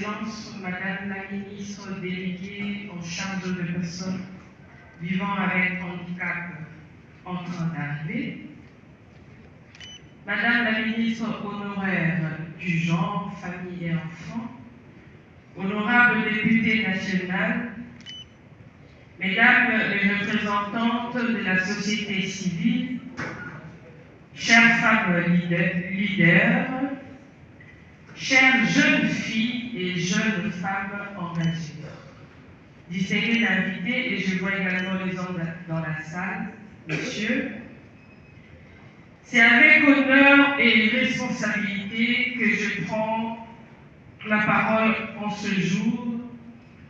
Excellences, Madame la ministre déléguée en charge de personnes vivant avec handicap en train d'arriver, Madame la ministre honoraire du genre, famille et enfants, honorable députée nationale, Mesdames les représentantes de la société civile, chères femmes leaders, chères jeunes filles et jeunes femmes engagées, distingués invités, et je vois également les hommes dans la salle, messieurs, c'est avec honneur et responsabilité que je prends la parole en ce jour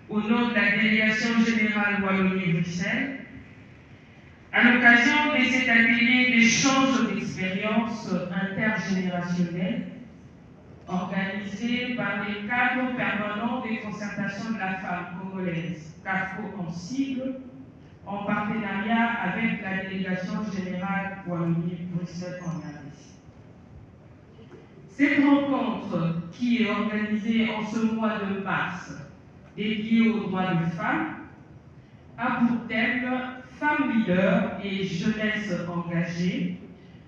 au nom de la délégation générale Wallonie-Bruxelles, à l'occasion de cet atelier d'échange d'expériences intergénérationnelles organisé par les cadres permanents des concertations de la femme congolaise, CAFCO en sigle, en partenariat avec la délégation générale Wallonie-Bruxelles en RDC. Cette rencontre, qui est organisée en ce mois de mars, dédiée aux droits des femmes, a pour thème Femmes leaders et jeunesse engagée,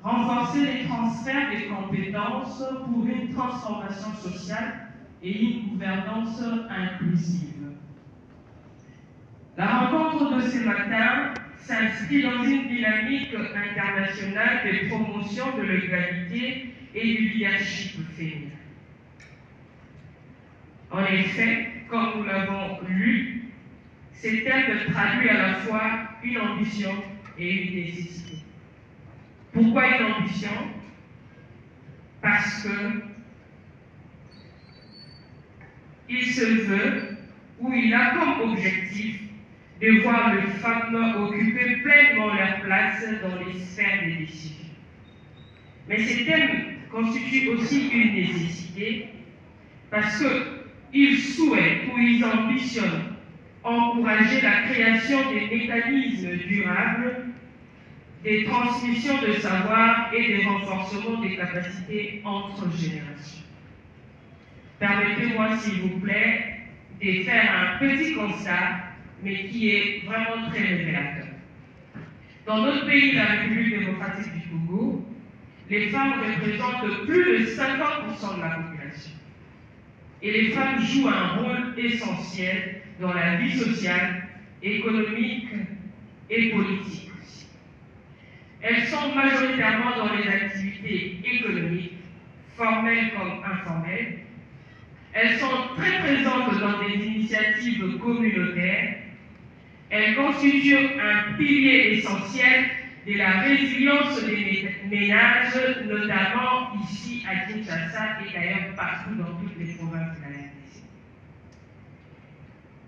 renforcer les transferts des compétences pour une transformation sociale et une gouvernance inclusive. La rencontre de ce matin s'inscrit dans une dynamique internationale de promotion de l'égalité et du leadership féminin. En effet, comme nous l'avons lu, ces termes traduisent à la fois une ambition et une nécessité. Pourquoi une ambition? Parce que il se veut, ou il a comme objectif, de voir les femmes occuper pleinement leur place dans les sphères des décisions. Mais ces thèmes constituent aussi une nécessité parce qu'ils souhaitent ou ils ambitionnent encourager la création des mécanismes durables, des transmissions de savoir et des renforcements des capacités entre générations. Permettez-moi, s'il vous plaît, de faire un petit constat, mais qui est vraiment très révélateur. Dans notre pays, la République démocratique du Togo, les femmes représentent plus de 50% de la population. Et les femmes jouent un rôle essentiel dans la vie sociale, économique et politique aussi. Elles sont majoritairement dans les activités économiques, formelles comme informelles. Elles sont très présentes dans des initiatives communautaires. Elles constituent un pilier essentiel de la résilience des ménages, notamment ici à Kinshasa et d'ailleurs partout dans toutes les provinces de la RDC.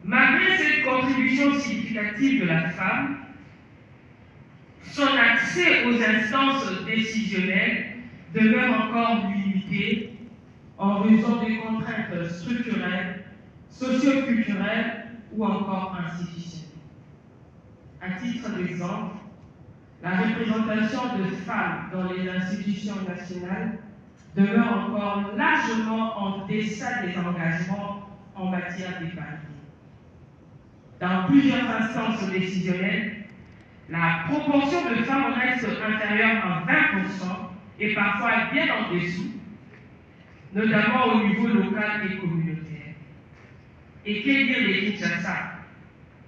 Malgré cette contribution significative de la femme, son accès aux instances décisionnelles demeure encore limité en raison des contraintes structurelles, socio-culturelles ou encore institutionnelles. À titre d'exemple, la représentation de femmes dans les institutions nationales demeure encore largement en deçà des engagements en matière d'égalité. Dans plusieurs instances décisionnelles, la proportion de femmes reste inférieure à 20% et parfois bien en dessous, notamment au niveau local et communautaire. Et que dire des Kinshasa?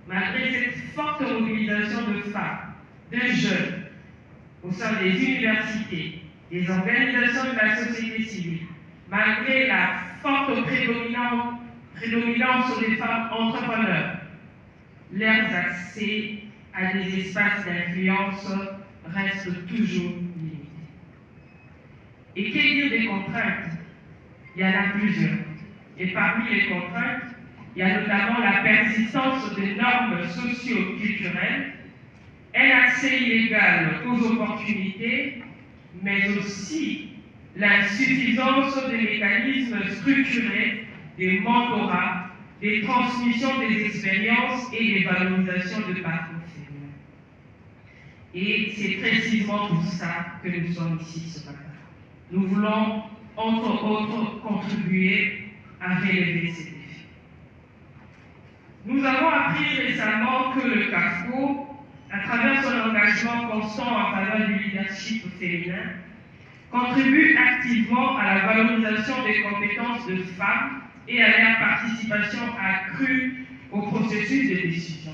Malgré cette forte mobilisation de femmes, de jeunes, au sein des universités, des organisations de la société civile, malgré la forte prédominance des femmes entrepreneurs, leurs accès à des espaces d'influence restent toujours limités. Et que dire des contraintes? Il y en a plusieurs. Et parmi les contraintes, il y a notamment la persistance des normes socio-culturelles, un accès illégal aux opportunités, mais aussi l'insuffisance des mécanismes structurés, des mentorats, des transmissions des expériences et des valorisations de parcours féminins. Et c'est précisément pour ça que nous sommes ici ce matin. Nous voulons, entre autres, contribuer à relever ces défis. Nous avons appris récemment que le CAFCO, à travers son engagement constant en faveur du leadership féminin, contribue activement à la valorisation des compétences de femmes et à leur participation accrue au processus de décision.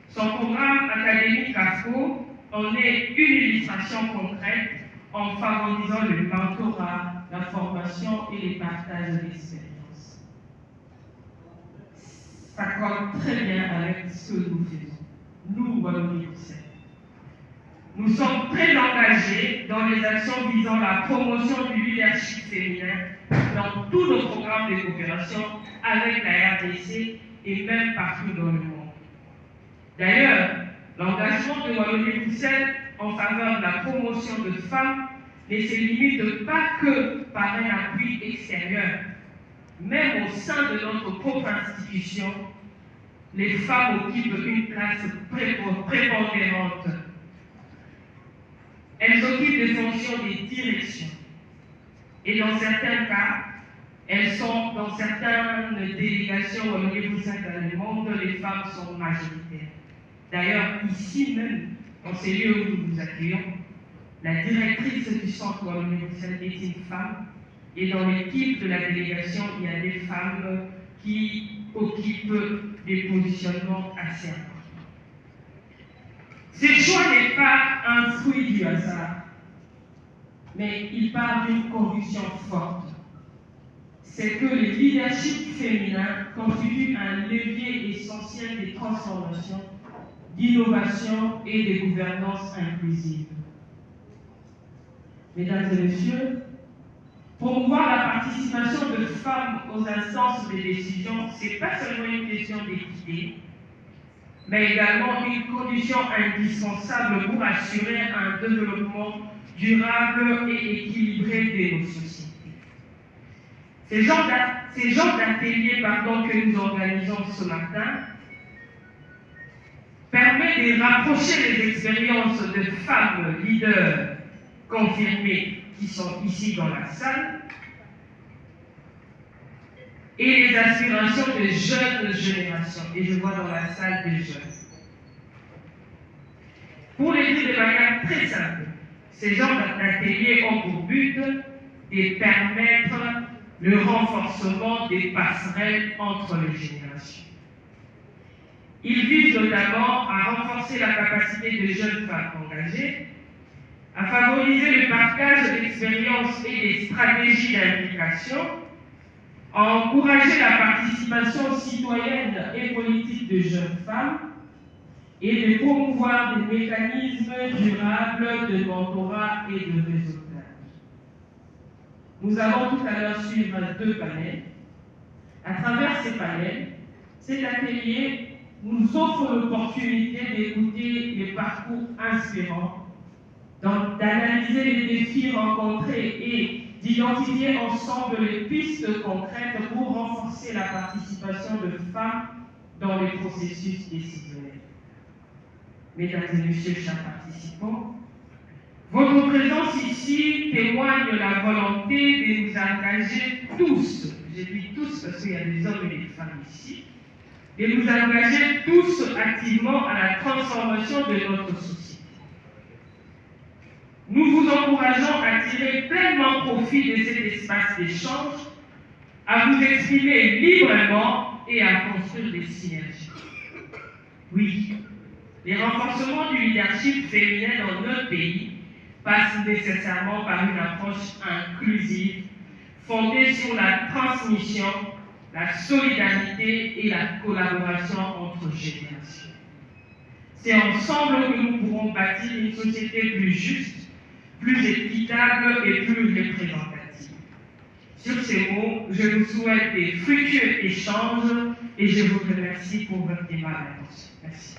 Son programme académique CAFCO en est une illustration concrète en favorisant le mentorat, la formation et les partages d'expériences. Ça colle très bien avec ce que nous faisons. Nous, Wallonie-Bruxelles. Nous sommes très engagés dans les actions visant la promotion du leadership féminin dans tous nos programmes de coopération avec la RDC et même partout dans le monde. D'ailleurs, l'engagement de Wallonie-Bruxelles en faveur de la promotion de femmes ne se limite pas que par un appui extérieur. Même au sein de notre propre institution, les femmes occupent une place prépondérante. Elles occupent des fonctions de direction. Et dans certains cas, elles sont dans certaines délégations au niveau dans le monde, les femmes sont majoritaires. D'ailleurs, ici même, dans ces lieux où nous vous accueillons, la directrice du centre Wallonie-Bruxelles est une femme. Et dans l'équipe de la délégation, il y a des femmes qui occupent des positionnements assez importants. Ce choix n'est pas un fruit du hasard, mais il part d'une conviction forte. C'est que le leadership féminin constitue un levier essentiel des transformations, d'innovation et de gouvernance inclusive. Mesdames et messieurs, promouvoir la participation de femmes aux instances de décision, ce n'est pas seulement une question d'équité, mais également une condition indispensable pour assurer un développement durable et équilibré de nos sociétés. Ces genres d'ateliers que nous organisons ce matin permettent de rapprocher les expériences de femmes leaders confirmées qui sont ici dans la salle et les aspirations des jeunes générations. Et je vois dans la salle des jeunes. Pour les dire de manière très simple, ces genres d'ateliers ont pour but de permettre le renforcement des passerelles entre les générations. Ils visent notamment à renforcer la capacité des jeunes femmes engagées, à favoriser le partage d'expériences et des stratégies d'implication, à encourager la participation citoyenne et politique de jeunes femmes et de promouvoir des mécanismes durables de mentorat et de réseautage. Nous allons tout à l'heure suivre 2 panels. À travers ces panels, cet atelier nous offre l'opportunité d'écouter les parcours inspirants, d'analyser les défis rencontrés et d'identifier ensemble les pistes concrètes pour renforcer la participation de femmes dans les processus décisionnels. Mesdames et messieurs, chers participants, votre présence ici témoigne de la volonté de nous engager tous, je dis tous parce qu'il y a des hommes et des femmes ici, de nous engager tous activement à la transformation de notre société. Nous vous encourageons à tirer pleinement profit de cet espace d'échange, à vous exprimer librement et à construire des synergies. Oui, les renforcements du leadership féminin dans notre pays passe nécessairement par une approche inclusive, fondée sur la transmission, la solidarité et la collaboration entre générations. C'est ensemble que nous pourrons bâtir une société plus juste, plus équitable et plus représentative. Sur ces mots, je vous souhaite des fructueux échanges et je vous remercie pour votre aimable attention. Merci.